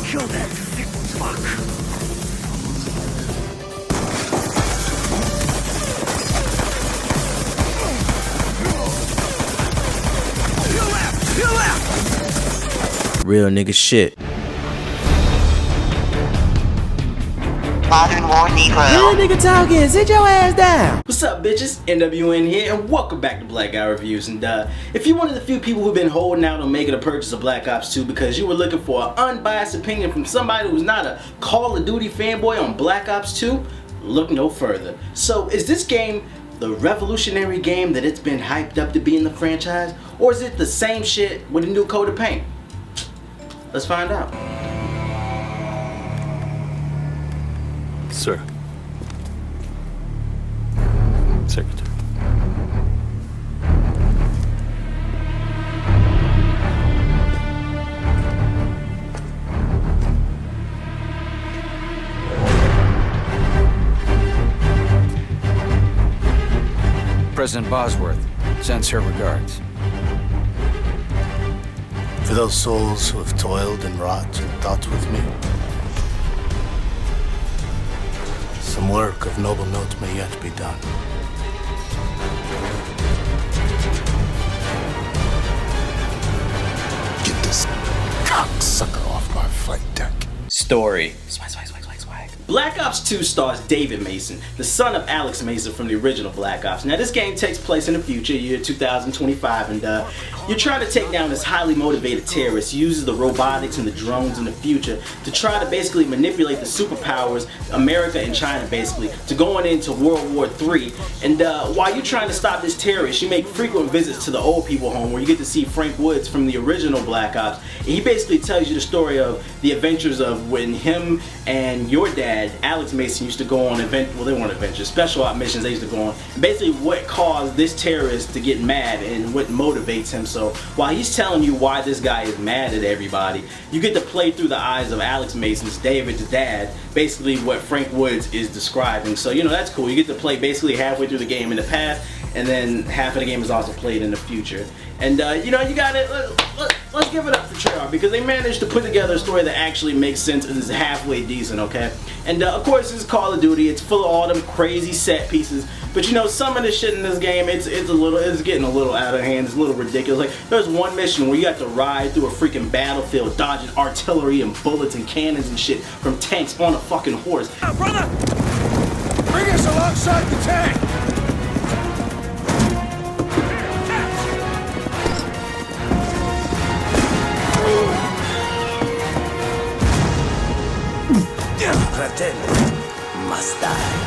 Kill that sick fuck. Real nigga shit. ModernWarNegro. Real nigga talking, sit your ass down. What's up, bitches? NWN here, and welcome back to Black Guy Reviews. And if you're one of the few people who've been holding out on making a purchase of Black Ops 2 because you were looking for an unbiased opinion from somebody who's not a Call of Duty fanboy on Black Ops 2, look no further. So, is this game the revolutionary game that it's been hyped up to be in the franchise, or is it the same shit with a new coat of paint? Let's find out. Sir. Secretary. President Bosworth sends her regards. For those souls who have toiled and wrought and thought with me, some work of noble note may yet be done. Get this cocksucker off my flight deck. Story. Swag, swag, swag, swag, swag. Black Ops 2 stars David Mason, the son of Alex Mason from the original Black Ops. Now this game takes place in the future, year 2025, and you're trying to take down this highly motivated terrorist. He uses the robotics and the drones in the future to try to basically manipulate the superpowers, America and China basically, to going into World War III. And while you're trying to stop this terrorist, you make frequent visits to the old people home where you get to see Frank Woods from the original Black Ops. And he basically tells you the story of the adventures of when him and your dad, Alex Mason, used to go on well, they weren't adventures, special op missions they used to go on, and basically what caused this terrorist to get mad and what motivates him. So while he's telling you why this guy is mad at everybody, you get to play through the eyes of Alex Mason's, David's dad, basically what Frank Woods is describing. So you know, that's cool. You get to play basically halfway through the game in the past, and then half of the game is also played in the future. And you know, you got it. Let's give it up for Treyarch because they managed to put together a story that actually makes sense and is halfway decent, okay? And of course, it's Call of Duty. It's full of all them crazy set pieces. But you know, some of the shit in this game, it's getting a little out of hand. It's a little ridiculous. Like there's one mission where you have to ride through a freaking battlefield, dodging artillery and bullets and cannons and shit from tanks on a fucking horse. Brother! Bring us alongside the tank! Must die.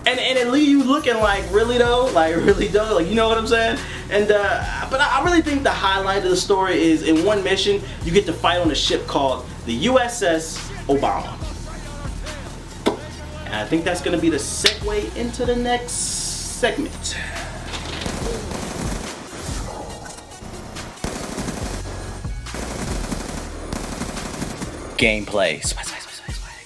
And it leave you looking like, really though? Like, really though? Like, you know what I'm saying? And, but I really think the highlight of the story is in one mission, you get to fight on a ship called the USS Obama. And I think that's going to be the segue into the next segment. Gameplay.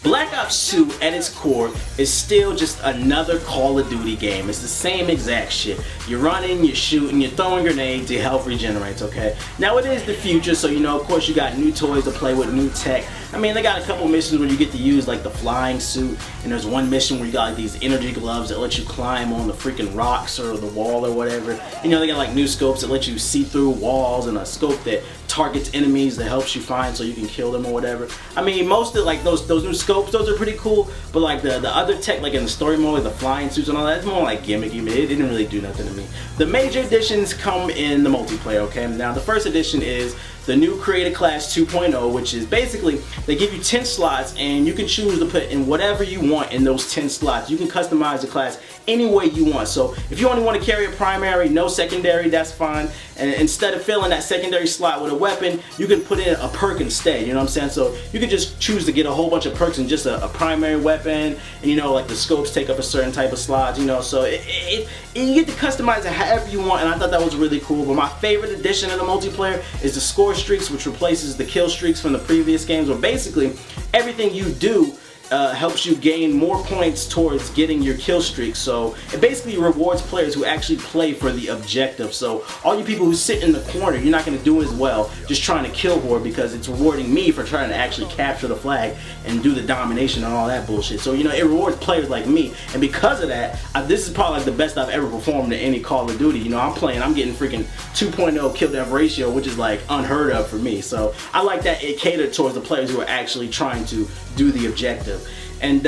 Black Ops 2 at its core is still just another Call of Duty game. It's the same exact shit. You're running, you're shooting, you're throwing grenades, your health regenerates, okay? Now it is the future, so you know, of course you got new toys to play with, new tech. I mean, they got a couple missions where you get to use like the flying suit, and there's one mission where you got like these energy gloves that let you climb on the freaking rocks or the wall or whatever. You know, they got like new scopes that let you see through walls and a scope that targets enemies that helps you find so you can kill them or whatever. I mean, most of like those new scopes, those are pretty cool, but like the other tech, like in the story mode, the flying suits and all that, it's more like gimmicky. It didn't really do nothing to me. The major additions come in the multiplayer, okay? Now the first addition is the new Creator Class 2.0, which is basically, they give you 10 slots and you can choose to put in whatever you want in those 10 slots. You can customize the class any way you want. So if you only want to carry a primary, no secondary, that's fine. And instead of filling that secondary slot with a weapon, you can put in a perk instead, you know what I'm saying? So you can just choose to get a whole bunch of perks and just a primary weapon, and you know, like the scopes take up a certain type of slot, you know, so you get to customize it however you want, and I thought that was really cool. But my favorite addition of the multiplayer is the score score streaks, which replaces the kill streaks from the previous games, where basically everything you do helps you gain more points towards getting your kill streak. So it basically rewards players who actually play for the objective. So all you people who sit in the corner, you're not going to do as well just trying to kill horde, because it's rewarding me for trying to actually capture the flag and do the domination and all that bullshit. So, you know, it rewards players like me, and because of that, this is probably like the best I've ever performed in any Call of Duty. You know, I'm getting freaking 2.0 kill death ratio, which is like unheard of for me. So I like that it catered towards the players who are actually trying to do the objective. And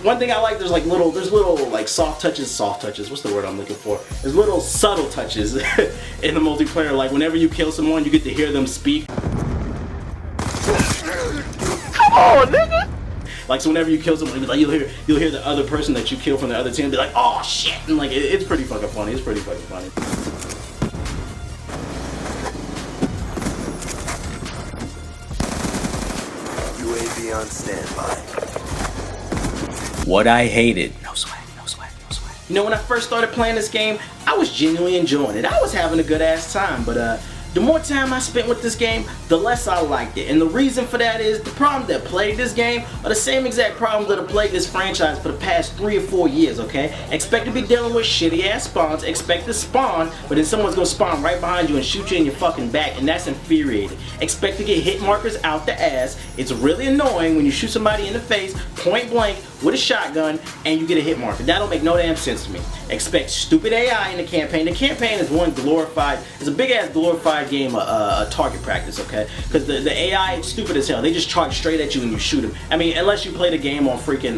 one thing I like, there's little like soft touches, what's the word I'm looking for? There's little subtle touches in the multiplayer, like whenever you kill someone, you get to hear them speak. Come on, nigga! Like, so whenever you kill someone, like, you'll hear the other person that you kill from the other team be like, oh shit, and like it's pretty fucking funny. It's pretty fucking funny. UAV on standby. What I hated. No swag, no swag, no swag. You know, when I first started playing this game, I was genuinely enjoying it. I was having a good ass time, but the more time I spent with this game, the less I liked it. And the reason for that is the problems that plagued this game are the same exact problems that have plagued this franchise for the past 3 or 4 years, okay? Expect to be dealing with shitty ass spawns, expect to spawn, but then someone's gonna spawn right behind you and shoot you in your fucking back, and that's infuriating. Expect to get hit markers out the ass. It's really annoying when you shoot somebody in the face, point blank, with a shotgun, and you get a hit marker. That don't make no damn sense to me. Expect stupid AI in the campaign. The campaign is one glorified, it's a big ass glorified game of target practice, okay? Because the AI is stupid as hell. They just charge straight at you and you shoot them. I mean, unless you play the game on freaking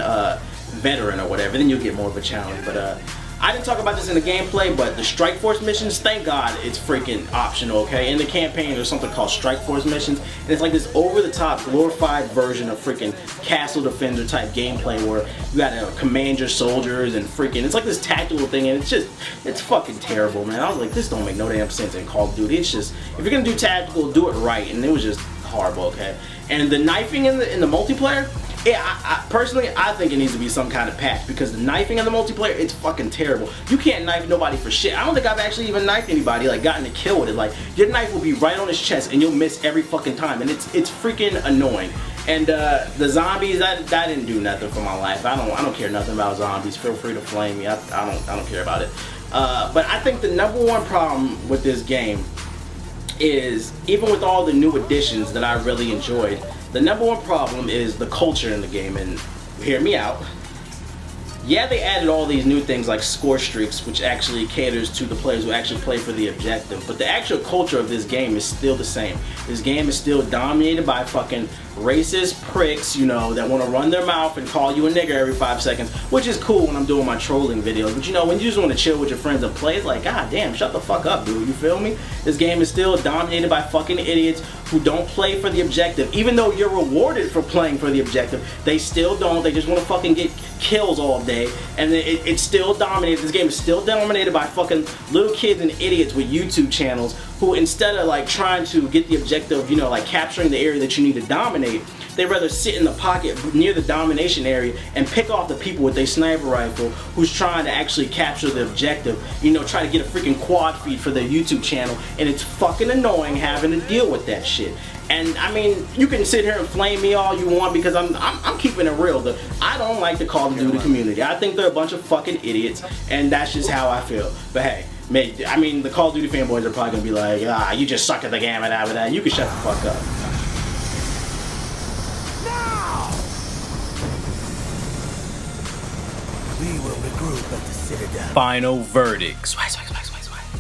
veteran or whatever, then you'll get more of a challenge. But I didn't talk about this in the gameplay, but the Strike Force missions, thank God it's freaking optional, okay? In the campaign, there's something called Strike Force missions, and it's like this over-the-top glorified version of freaking Castle Defender type gameplay where you gotta command your soldiers and freaking, it's like this tactical thing, and it's fucking terrible, man. I was like, this don't make no damn sense in Call of Duty. It's just, if you're gonna do tactical, do it right, and it was just horrible, okay? And the knifing in the multiplayer, yeah, I personally, I think it needs to be some kind of patch, because the knifing in the multiplayer, it's fucking terrible. You can't knife nobody for shit. I don't think I've actually even knifed anybody, like gotten a kill with it. Like, your knife will be right on his chest and you'll miss every fucking time, and it's freaking annoying. And the zombies, that didn't do nothing for my life. I don't care nothing about zombies. Feel free to flame me. I don't care about it. But I think the #1 problem with this game is, even with all the new additions that I really enjoyed, the #1 problem is the culture in the game. And hear me out. Yeah, they added all these new things like score streaks, which actually caters to the players who actually play for the objective, but the actual culture of this game is still the same. This game is still dominated by fucking racist pricks, you know, that want to run their mouth and call you a nigger every 5 seconds, which is cool when I'm doing my trolling videos, but you know, when you just want to chill with your friends and play, it's like, god damn, shut the fuck up, dude, you feel me? This game is still dominated by fucking idiots who don't play for the objective. Even though you're rewarded for playing for the objective, they still don't. They just want to fucking get kills all day, and it's still dominated. This game is still dominated by fucking little kids and idiots with YouTube channels who, instead of like trying to get the objective, you know, like capturing the area that you need to dominate, they rather sit in the pocket near the domination area and pick off the people with their sniper rifle who's trying to actually capture the objective, you know, try to get a freaking quad feed for their YouTube channel, and it's fucking annoying having to deal with that shit. And I mean, you can sit here and flame me all you want, because I'm keeping it real. I don't like the Call of Duty community. I think they're a bunch of fucking idiots, and that's just how I feel. But hey, I mean, the Call of Duty fanboys are probably gonna be like, ah, you just suck at the game and that. You can shut the fuck up. Now! We will regroup at the Citadel. Final verdict. Swag.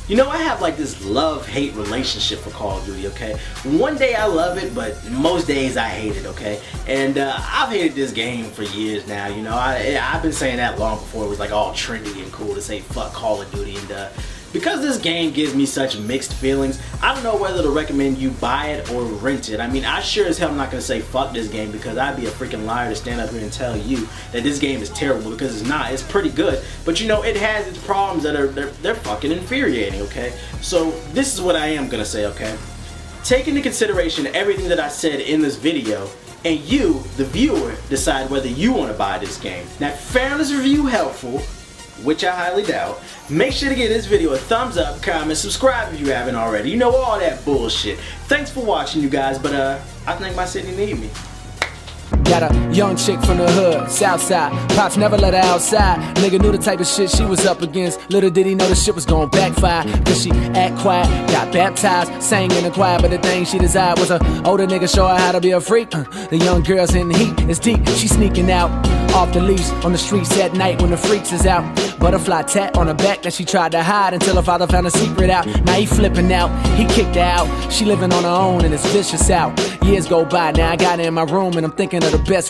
You know, I have like this love-hate relationship for Call of Duty, okay? One day I love it, but most days I hate it, okay? And I've hated this game for years now, you know? I've been saying that long before it was like all trendy and cool to say fuck Call of Duty, and because this game gives me such mixed feelings, I don't know whether to recommend you buy it or rent it. I mean, I sure as hell am not going to say fuck this game, because I'd be a freaking liar to stand up here and tell you that this game is terrible, because it's not. It's pretty good, but you know, it has its problems that are, they're fucking infuriating, okay? So this is what I am going to say, okay? Take into consideration everything that I said in this video, and you, the viewer, decide whether you want to buy this game. Now, fairness review helpful, which I highly doubt, make sure to give this video a thumbs up, comment, subscribe if you haven't already. You know, all that bullshit. Thanks for watching, you guys, but I think my city need me. Got a young chick from the hood, south side. Pops never let her outside. Nigga knew the type of shit she was up against. Little did he know the shit was gon' backfire. Cause she act quiet, got baptized, sang in the choir. But the thing she desired was a older nigga show her how to be a freak. The young girl's in the heat, it's deep. She sneaking out off the leash on the streets at night when the freaks is out. Butterfly tat on her back that she tried to hide until her father found a secret out. Now he flipping out, he kicked her out. She living on her own and it's vicious out. Years go by, now I got her in my room and I'm thinking of the best